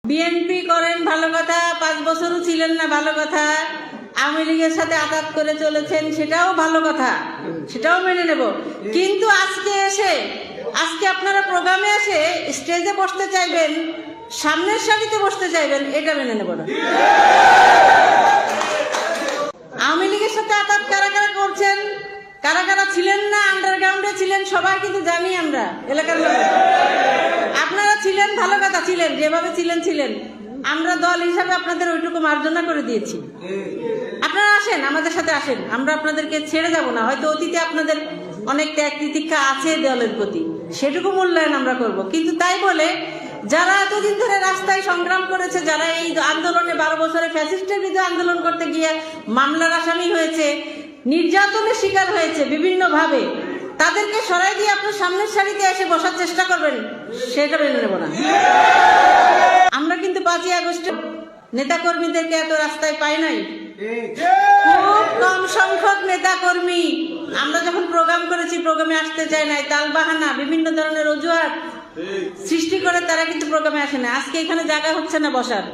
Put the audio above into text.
BNP করেন ভালো কথা, 5 বছরও ছিলেন না ভালো কথা, আওয়ামী লীগের সাথে আঘাত করে চলেছেন সেটাও ভালো কথা, সেটাও মেনে নেব। কিন্তু আজকে আপনারা প্রোগ্রামে এসে স্টেজে বসতে চাইবেন, সামনের সারিতে বসতে চাইবেন, এটা মেনে নেব না। আওয়ামী লীগের সাথে আঘাত কারা কারা করছেন, কারা কারা ছিলেন না, আন্ডারগ্রাউন্ডে ছিলেন, সবাই কিন্তু জানি আমরা এলাকার মানুষ। আপনারা ছিলেন ভালো কথা, ছিলেন যেভাবে ছিলেন, আমরা দল হিসাবে আপনাদের ওইটুকু মার্জনা করে দিয়েছি। আপনারা আসেন, আমাদের সাথে আসেন, আমরা আপনাদেরকে ছেড়ে যাব না। হয়তো অতীতে আপনাদের অনেক ত্যাগ তিতিক্ষা আছে দলের প্রতি, সেটুকু মূল্যায়ন আমরা করব। কিন্তু তাই বলে যারা এতদিন ধরে রাস্তায় সংগ্রাম করেছে, যারা এই আন্দোলনে 12 বছরে ফ্যাসিস্টের বিরুদ্ধে আন্দোলন করতে গিয়ে মামলার আসামি হয়েছে, নির্যাতনের শিকার হয়েছে বিভিন্নভাবে, তাদেরকে সরাই দিয়ে আপনার সামনের সারিতে এসে বসার চেষ্টা করবেন, সেটা মেনে নেব না। আমরা কিন্তু 5ই আগস্টে নেতাকর্মীদেরকে এত রাস্তায় পাই নাই, খুব কম সংখ্যক নেতাকর্মী। আমরা যখন প্রোগ্রাম করেছি, প্রোগ্রামে আসতে চায় নাই, তালবাহানা বিভিন্ন ধরনের অজুহাত সৃষ্টি করে তারা কিন্তু প্রোগ্রামে আসে না। আজকে এখানে জায়গা হচ্ছে না বসার।